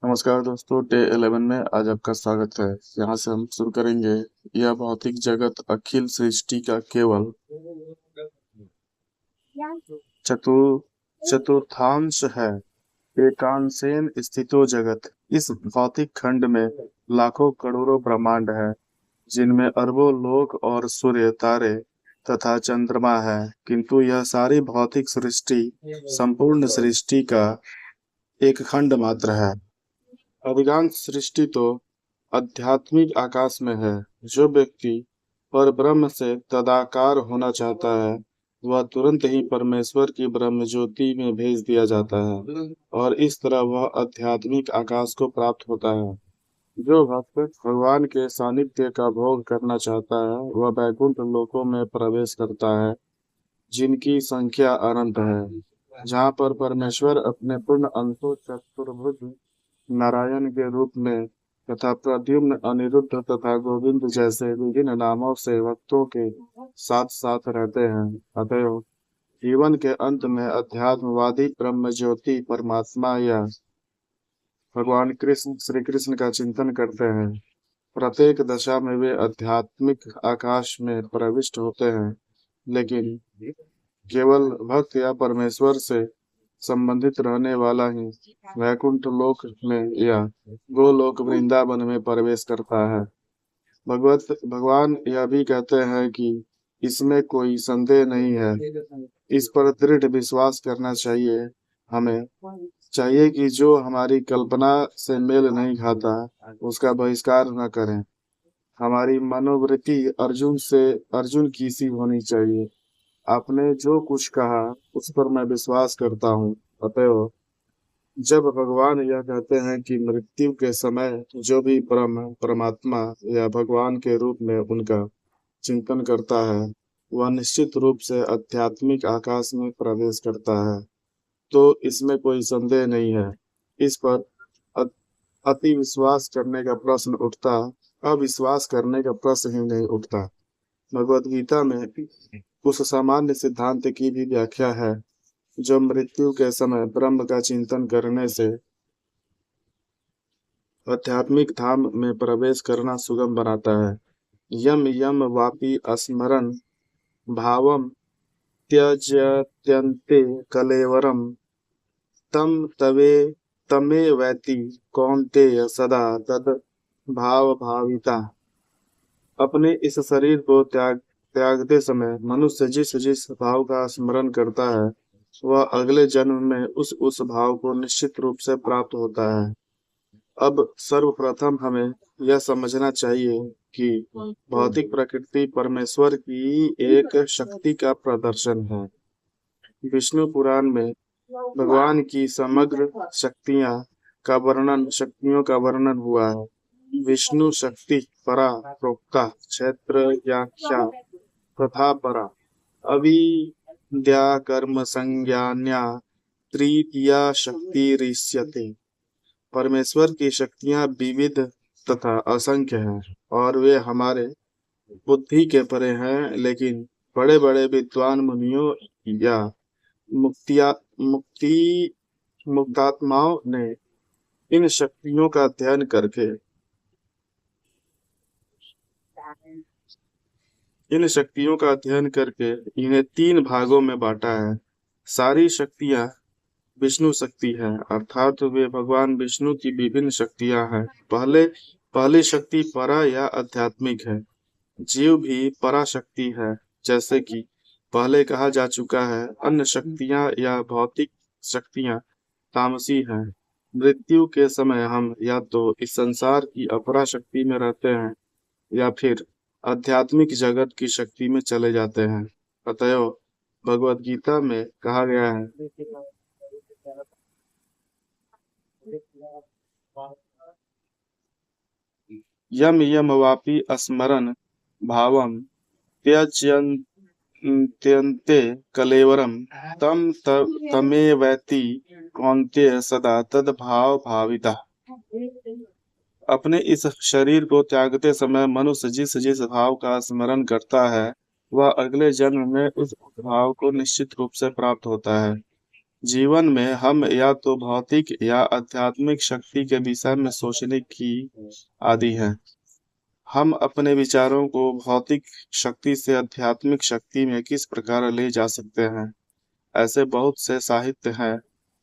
नमस्कार दोस्तों, डे 11 में आज आपका स्वागत है। यहाँ से हम शुरू करेंगे। यह भौतिक जगत अखिल सृष्टि का केवल चतुर चतुर्थांश है। एकांशेन स्थितो जगत। इस भौतिक खंड में लाखों करोड़ों ब्रह्मांड है, जिनमें अरबों लोक और सूर्य तारे तथा चंद्रमा है। किंतु यह सारी भौतिक सृष्टि संपूर्ण सृष्टि का एक खंड मात्र है। अधिकांश सृष्टि तो आध्यात्मिक आकाश में है। जो व्यक्ति पर ब्रह्म से तदाकार होना चाहता है, वह तुरंत ही परमेश्वर की ब्रह्म ज्योति में भेज दिया जाता है और इस तरह वह आध्यात्मिक आकाश को प्राप्त होता है। जो भक्त भगवान के सानिध्य का भोग करना चाहता है, वह वैकुंठ लोकों में प्रवेश करता है, जिनकी संख्या अनंत है, जहाँ पर परमेश्वर अपने पूर्ण अंशों चतुर्भुज नारायण के रूप में तथा प्रद्युम्न, अनिरुद्ध तथा गोविंद जैसे विभिन्न नामों से भक्तों के साथ साथ रहते हैं। अतएव जीवन के अंत में अध्यात्मवादी ब्रह्म ज्योति परमात्मा या भगवान कृष्ण श्री कृष्ण का चिंतन करते हैं। प्रत्येक दशा में वे आध्यात्मिक आकाश में प्रविष्ट होते हैं, लेकिन केवल भक्त या परमेश्वर से संबंधित रहने वाला ही वैकुंठ लोक में या गोलोक वृंदावन में प्रवेश करता है। भगवान यह भी कहते हैं कि इसमें कोई संदेह नहीं है। इस पर दृढ़ विश्वास करना चाहिए। हमें चाहिए कि जो हमारी कल्पना से मेल नहीं खाता, उसका बहिष्कार न करें। हमारी मनोवृत्ति अर्जुन की सी होनी चाहिए। आपने जो कुछ कहा उस पर मैं विश्वास करता हूँ। अतएव जब भगवान यह कहते हैं कि मृत्यु के समय जो भी परमात्मा या भगवान के रूप में उनका चिंतन करता है, वह निश्चित रूप से आध्यात्मिक आकाश में प्रवेश करता है, तो इसमें कोई संदेह नहीं है। इस पर अ- अति विश्वास करने का प्रश्न उठता, अविश्वास करने का प्रश्न ही नहीं उठता। भगवत गीता में उस सामान्य सिद्धांत की भी व्याख्या है जो मृत्यु के समय ब्रह्म का चिंतन करने से आध्यात्मिक धाम में प्रवेश करना सुगम बनाता है। यम यम वापि स्मरन् भावम त्यजत्यन्ते कलेवरम तम तवे तमे वैति कौन्तेय सदा तद भाव भाविता। अपने इस शरीर को त्यागते समय मनुष्य जिस जिस भाव का स्मरण करता है, वह अगले जन्म में उस भाव को निश्चित रूप से प्राप्त होता है। अब सर्वप्रथम हमें यह समझना चाहिए कि भौतिक प्रकृति परमेश्वर की एक शक्ति का प्रदर्शन है। विष्णु पुराण में भगवान की समग्र शक्तियों का वर्णन हुआ है। विष्णु शक्ति परा प्रोक्ता क्षेत्र व्याख्या तथा परा अविद्या कर्म संज्ञान्या तृतीया शक्ति ऋष्यते। परमेश्वर की शक्तियां विविध तथा असंख्य हैं और वे हमारे बुद्धि के परे हैं, लेकिन बड़े बड़े विद्वान मुनियों या मुक्तिया मुक्ति मुक्तात्माओं ने इन शक्तियों का अध्ययन करके इन्हें तीन भागों में बांटा है। सारी शक्तियां विष्णु शक्ति है, अर्थात वे भगवान विष्णु की विभिन्न शक्तियां हैं। पहली शक्ति परा या आध्यात्मिक है। जीव भी परा शक्ति है, जैसे कि पहले कहा जा चुका है। अन्य शक्तियां या भौतिक शक्तियां तामसी हैं। मृत्यु के समय हम या तो इस संसार की अपरा शक्ति में रहते हैं या फिर आध्यात्मिक जगत की शक्ति में चले जाते हैं। अतएव भगवत गीता में कहा गया है, यम यम वापि स्मरन् भावम त्यजन्ते कलेवरम तमेवैति कौन्तेय सदा तद्भाव भाविता। अपने इस शरीर को त्यागते समय मनुष्य जिस जिस भाव का स्मरण करता है, वह अगले जन्म में उस भाव को निश्चित रूप से प्राप्त होता है। जीवन में हम या तो भौतिक या आध्यात्मिक शक्ति के विषय में सोचने की आदी हैं। हम अपने विचारों को भौतिक शक्ति से आध्यात्मिक शक्ति में किस प्रकार ले जा सकते हैं? ऐसे बहुत से साहित्य हैं,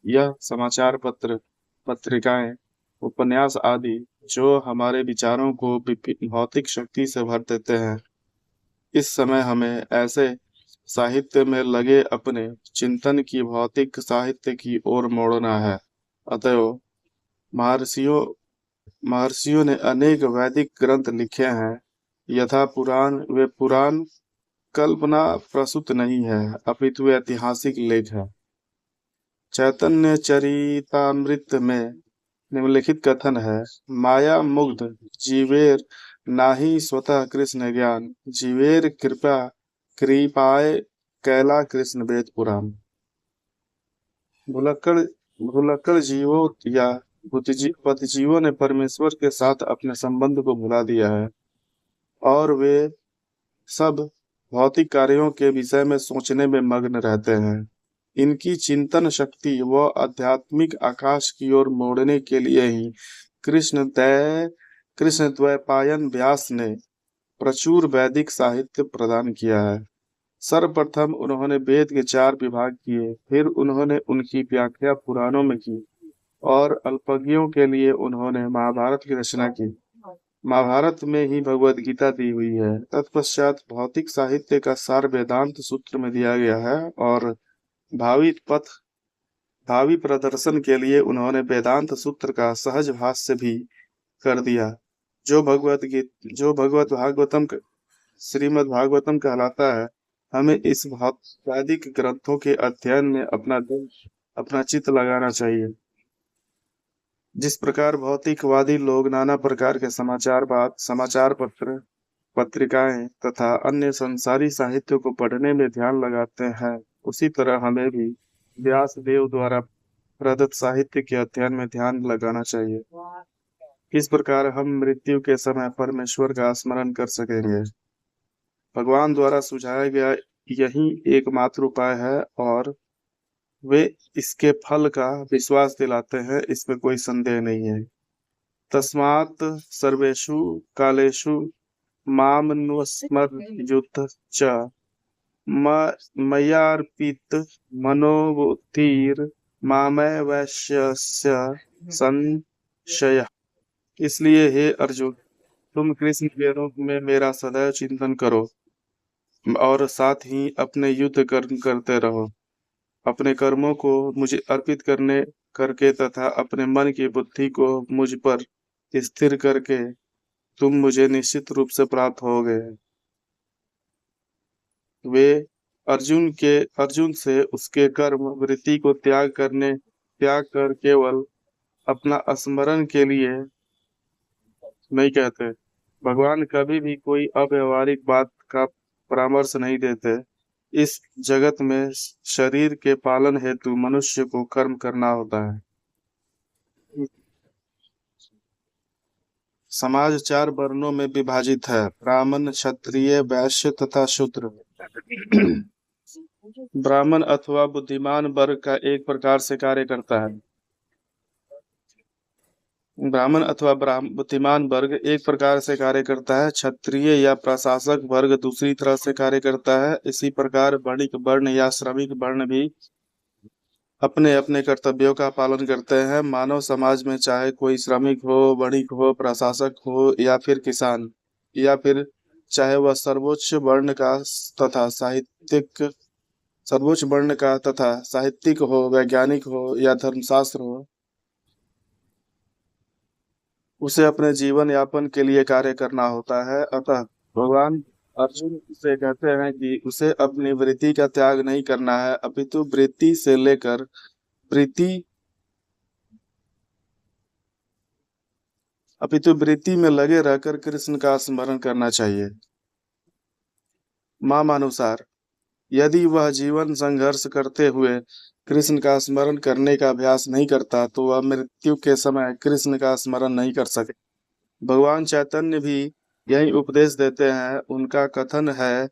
यह समाचार पत्र, पत्रिकाएं, उपन्यास आदि, जो हमारे विचारों को भौतिक शक्ति से भर देते हैं। इस समय हमें ऐसे साहित्य में लगे अपने चिंतन की भौतिक साहित्य की ओर मोड़ना है। अतएव महर्षियों महर्षियों ने अनेक वैदिक ग्रंथ लिखे हैं। यथा पुराण, वे पुराण कल्पना प्रसूत नहीं है, अपितु वे ऐतिहासिक लेख है। चैतन्य चरितामृत में निम्नलिखित कथन है, माया मुग्ध जीवेर नाही स्वतः कृष्ण ज्ञान, जीवेर कृपाए कैला कृष्ण वेद पुराण। भुलक्कड़ भुलक्कड़ जीवों या पतिजीवों ने परमेश्वर के साथ अपने संबंध को भुला दिया है और वे सब भौतिक कार्यों के विषय में सोचने में मग्न रहते हैं। इनकी चिंतन शक्ति व आध्यात्मिक आकाश की ओर मोड़ने के लिए ही कृष्ण द्वैपायन व्यास ने प्रचुर वैदिक साहित्य प्रदान किया है। सर्वप्रथम उन्होंने वेद के 4 विभाग किए, फिर उन्होंने उनकी व्याख्या पुराणों में की और अल्पज्ञों के लिए उन्होंने महाभारत की रचना की। महाभारत में ही भगवत गीता दी हुई है। तत्पश्चात भौतिक साहित्य का सार वेदांत सूत्र में दिया गया है और भावी पथ भावी प्रदर्शन के लिए उन्होंने वेदांत सूत्र का सहज भाष्य भी कर दिया, जो भगवत भागवतम श्रीमद् भागवतम कहलाता है। हमें इस वैदिक ग्रंथों के अध्ययन में अपना चित्त लगाना चाहिए। जिस प्रकार भौतिकवादी लोग नाना प्रकार के समाचार पत्र, पत्रिकाएं तथा अन्य संसारी साहित्य को पढ़ने में ध्यान लगाते हैं, उसी तरह हमें भी व्यास देव द्वारा प्रदत्त साहित्य के अध्ययन में ध्यान लगाना चाहिए। इस प्रकार हम मृत्यु के समय परमेश्वर का स्मरण कर सकेंगे। भगवान द्वारा सुझाया गया यही एकमात्र उपाय है और वे इसके फल का विश्वास दिलाते हैं, इसमें कोई संदेह नहीं है। तस्मात् सर्वेषु कालेषु मामनुस्मर्युत च मय्यार्पित मनोबुद्धिर् मामय वैश्यस्य संशयः। इसलिए हे अर्जुन, तुम कृष्ण के रूप में मेरा सदैव चिंतन करो और साथ ही अपने युद्ध करते रहो। अपने कर्मों को मुझे अर्पित करके तथा अपने मन की बुद्धि को मुझ पर स्थिर करके तुम मुझे निश्चित रूप से प्राप्त होगे। वे अर्जुन से उसके कर्म वृत्ति को त्याग कर केवल अपना स्मरण के लिए नहीं कहते। भगवान कभी भी कोई अव्यवहारिक बात का परामर्श नहीं देते। इस जगत में शरीर के पालन हेतु मनुष्य को कर्म करना होता है। समाज 4 वर्णों में विभाजित है, ब्राह्मण, क्षत्रिय, वैश्य तथा शूद्र। ब्राह्मण अथवा बुद्धिमान वर्ग का एक प्रकार से कार्य करता है। बुद्धिमान वर्ग एक प्रकार से कार्य करता है, क्षत्रिय या प्रशासक वर्ग दूसरी तरह से कार्य करता है। इसी प्रकार वणिक वर्ण या श्रमिक वर्ण भी अपने अपने कर्तव्यों का पालन करते हैं। मानव समाज में चाहे कोई श्रमिक हो, वणिक हो, प्रशासक हो या फिर किसान, या फिर चाहे वह सर्वोच्च वर्ण का तथा साहित्यिक हो, वैज्ञानिक हो या धर्मशास्त्र हो, उसे अपने जीवन यापन के लिए कार्य करना होता है। अतः भगवान अर्जुन से कहते हैं कि उसे अपनी वृत्ति का त्याग नहीं करना है, अपितु वृत्ति में लगे रहकर कृष्ण का स्मरण करना चाहिए। मामानुसार यदि वह जीवन संघर्ष करते हुए कृष्ण का स्मरण करने का अभ्यास नहीं करता तो वह मृत्यु के समय कृष्ण का स्मरण नहीं कर सके। भगवान चैतन्य भी यही उपदेश देते हैं। उनका कथन है,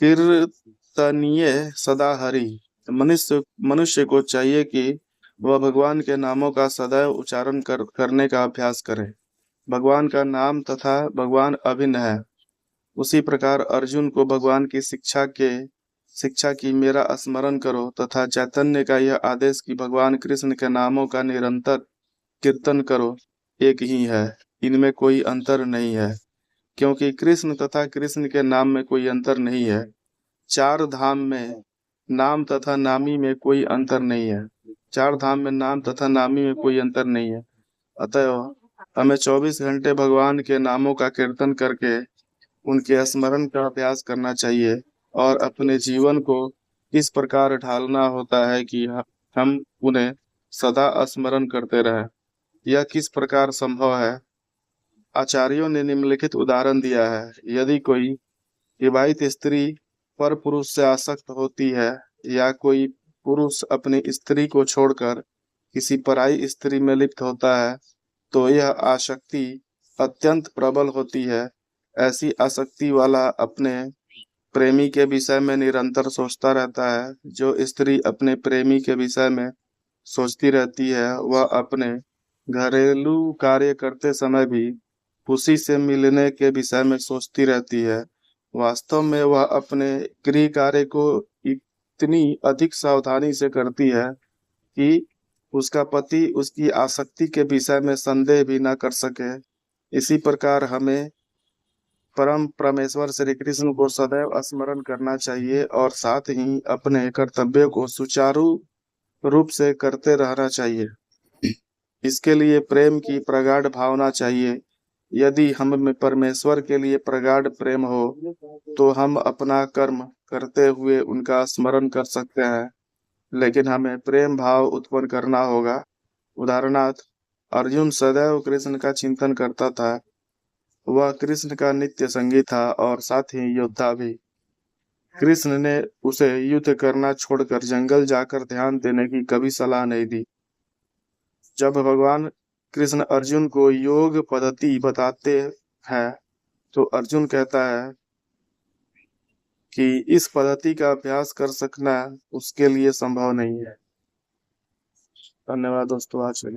कीर्तनीय सदा हरि, मनुष्य मनुष्य को चाहिए कि वह भगवान के नामों का सदैव उच्चारण करने का अभ्यास करे। भगवान का नाम तथा भगवान अभिन्न है। उसी प्रकार अर्जुन को भगवान की शिक्षा की मेरा स्मरण करो तथा चैतन्य का यह आदेश कि भगवान कृष्ण के नामों का निरंतर कीर्तन करो एक ही है, इनमें कोई अंतर नहीं है। क्योंकि कृष्ण तथा कृष्ण के नाम में कोई अंतर नहीं है। चार धाम में नाम तथा नामी में कोई अंतर नहीं है। चार धाम में नाम तथा नामी में कोई अंतर नहीं है। अतएव हमें 24 घंटे भगवान के नामों का कीर्तन करके उनके स्मरण का अभ्यास करना चाहिए और अपने जीवन को इस प्रकार ढालना होता है कि हम उन्हें सदा स्मरण करते रहें। यह किस प्रकार संभव है? आचार्यों ने निम्नलिखित उदाहरण दिया है। यदि कोई विवाहित स्त्री पर पुरुष से आसक्त होती है या कोई पुरुष अपनी स्त्री को छोड़कर किसी पराई स्त्री में लिप्त होता है तो यह आसक्ति अत्यंत प्रबल होती है। ऐसी आसक्ति वाला अपने प्रेमी के विषय में निरंतर सोचता रहता है। जो स्त्री अपने प्रेमी के विषय में सोचती रहती है वह अपने घरेलू कार्य करते समय भी उसी से मिलने के विषय में सोचती रहती है। वास्तव में वह अपने गृह कार्य को इतनी अधिक सावधानी से करती है कि उसका पति उसकी आसक्ति के विषय में संदेह भी न कर सके। इसी प्रकार हमें परम परमेश्वर श्री कृष्ण को सदैव स्मरण करना चाहिए और साथ ही अपने कर्तव्य को सुचारू रूप से करते रहना चाहिए। इसके लिए प्रेम की प्रगाढ़ भावना चाहिए। यदि हम में परमेश्वर के लिए प्रगाढ़ प्रेम हो तो हम अपना कर्म करते हुए उनका स्मरण कर सकते हैं, लेकिन हमें प्रेम भाव उत्पन्न करना होगा। उदाहरणार्थ, अर्जुन सदैव कृष्ण का चिंतन करता था। वह कृष्ण का नित्य संगी था और साथ ही योद्धा भी। कृष्ण ने उसे युद्ध करना छोड़कर जंगल जाकर ध्यान देने की कभी सलाह नहीं दी। जब भगवान कृष्ण अर्जुन को योग पद्धति बताते हैं तो अर्जुन कहता है कि इस पद्धति का अभ्यास कर सकना उसके लिए संभव नहीं है। धन्यवाद दोस्तों, आज के लिए।